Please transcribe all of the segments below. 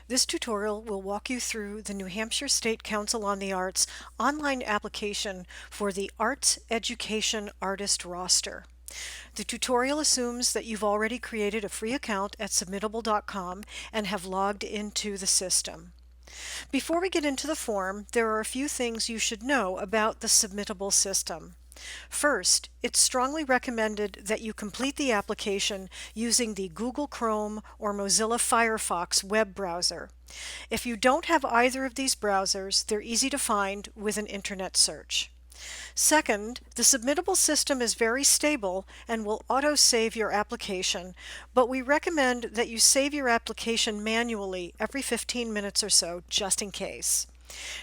This tutorial will walk you through the New Hampshire State Council on the Arts online application for the Arts Education Artist Roster. The tutorial assumes that you've already created a free account at submittable.com and have logged into the system. Before we get into the form, there are a few things you should know about the submittable system. First, it's strongly recommended that you complete the application using the Google Chrome or Mozilla Firefox web browser. If you don't have either of these browsers, they're easy to find with an internet search. Second, the submittable system is very stable and will auto-save your application, but we recommend that you save your application manually every 15 minutes or so, just in case.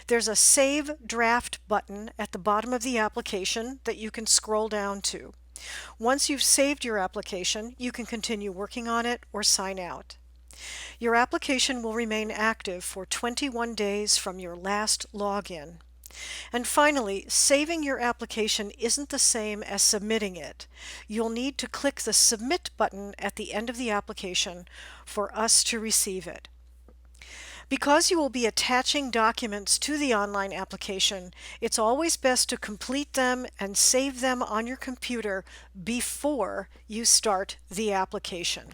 There's a Save Draft button at the bottom of the application that you can scroll down to. Once you've saved your application, you can continue working on it or sign out. Your application will remain active for 21 days from your last login. And finally, saving your application isn't the same as submitting it. You'll need to click the Submit button at the end of the application for us to receive it. Because you will be attaching documents to the online application, it's always best to complete them and save them on your computer before you start the application.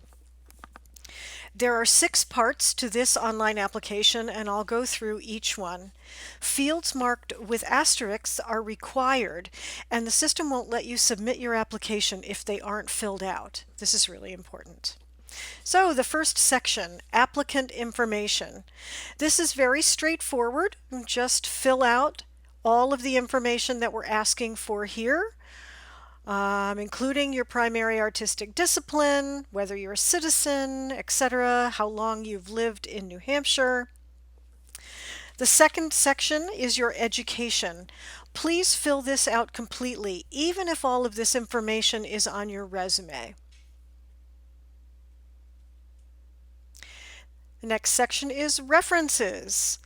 There are 6 parts to this online application, and I'll go through each one. Fields marked with asterisks are required, and the system won't let you submit your application if they aren't filled out. This is really important. So the first section, Applicant Information. This is very straightforward. Just fill out all of the information that we're asking for here, including your primary artistic discipline, whether you're a citizen, etc., how long you've lived in New Hampshire. The second section is your education. Please fill this out completely, even if all of this information is on your resume. The next section is references.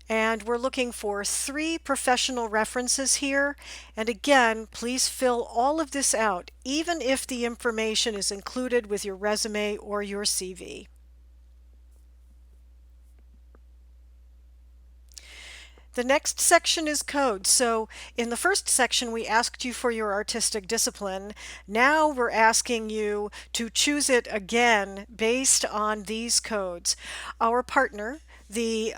And we're looking for 3 professional references here. And again, please fill all of this out, even if the information is included with your resume or your CV. The next section is code. So in the first section, we asked you for your artistic discipline. Now we're asking you to choose it again based on these codes. Our partner, the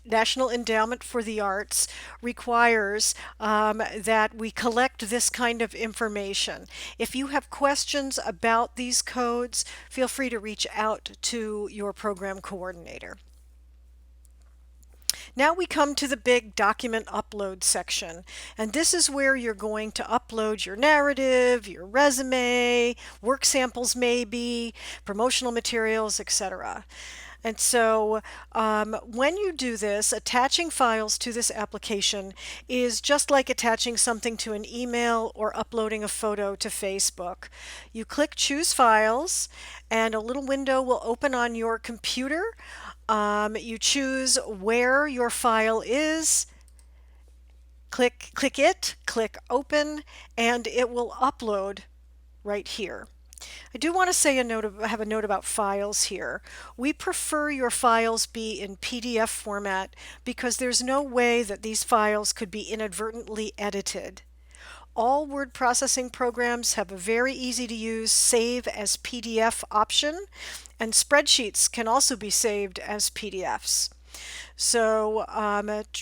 National Endowment for the Arts, requires that we collect this kind of information. If you have questions about these codes, feel free to reach out to your program coordinator. Now we come to the big document upload section, and this is where you're going to upload your narrative, your resume, work samples maybe, promotional materials, etc. And so when you do this, attaching files to this application is just like attaching something to an email or uploading a photo to Facebook. You click Choose Files, and a little window will open on your computer. You choose where your file is, click it, click Open, and it will upload right here. I do want to say have a note about files here. We prefer your files be in PDF format because there's no way that these files could be inadvertently edited. All word processing programs have a very easy to use Save as PDF option, and spreadsheets can also be saved as PDFs. So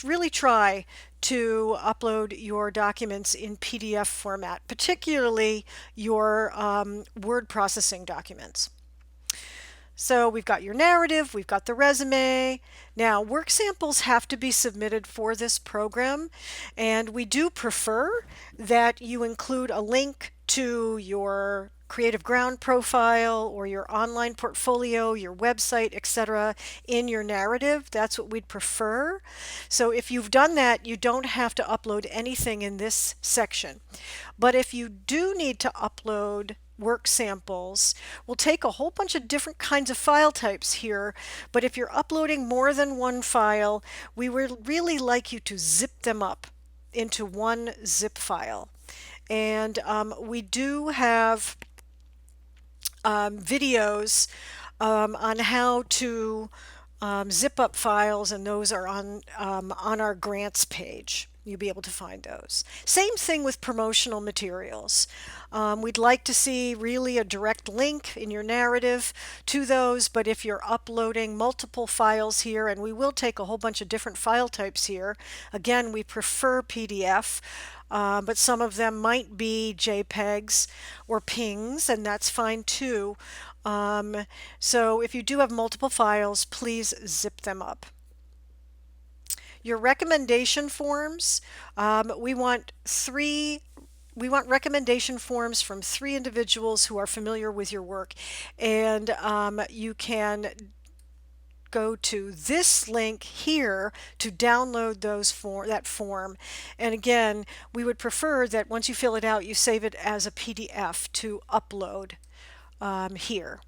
really try to upload your documents in PDF format, particularly your word processing documents. So we've got your narrative, we've got the resume. Now, work samples have to be submitted for this program, and we do prefer that you include a link to your Creative Ground profile or your online portfolio, your website, etc. in your narrative. That's what we'd prefer. So if you've done that, you don't have to upload anything in this section. But if you do need to upload work samples, we'll take a whole bunch of different kinds of file types here, but if you're uploading more than one file, we would really like you to zip them up into one zip file. And we do have videos on how to zip up files, and those are on our grants page. You'll be able to find those. Same thing with promotional materials. We'd like to see really a direct link in your narrative to those, but if you're uploading multiple files here, and we will take a whole bunch of different file types here, again, we prefer PDF. But some of them might be JPEGs or PNGs, and that's fine too. So if you do have multiple files, please zip them up. Your recommendation forms, we want recommendation forms from 3 individuals who are familiar with your work, and you can go to this link here to download that form. And again, we would prefer that once you fill it out, you save it as a PDF to upload here.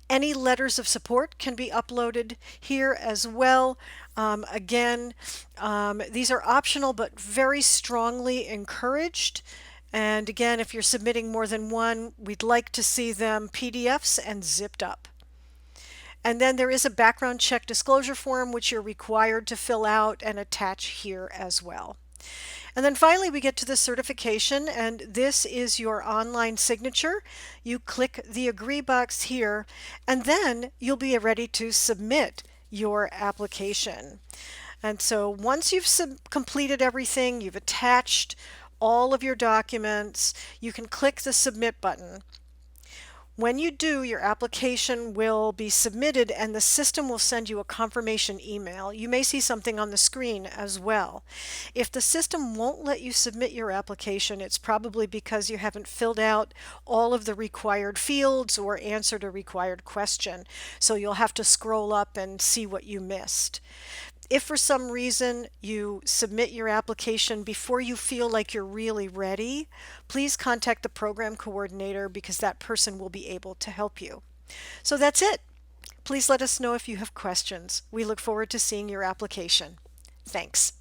Any letters of support can be uploaded here as well. Again, these are optional but very strongly encouraged. And again, if you're submitting more than one, we'd like to see them PDFs and zipped up. And then there is a background check disclosure form which you're required to fill out and attach here as well. And then finally we get to the certification, and this is your online signature. You click the agree box here, and then you'll be ready to submit your application. And so once you've completed everything, you've attached all of your documents, you can click the submit button. When you do, your application will be submitted and the system will send you a confirmation email. You may see something on the screen as well. If the system won't let you submit your application, it's probably because you haven't filled out all of the required fields or answered a required question. So you'll have to scroll up and see what you missed. If for some reason you submit your application before you feel like you're really ready, please contact the program coordinator because that person will be able to help you. So that's it. Please let us know if you have questions. We look forward to seeing your application. Thanks.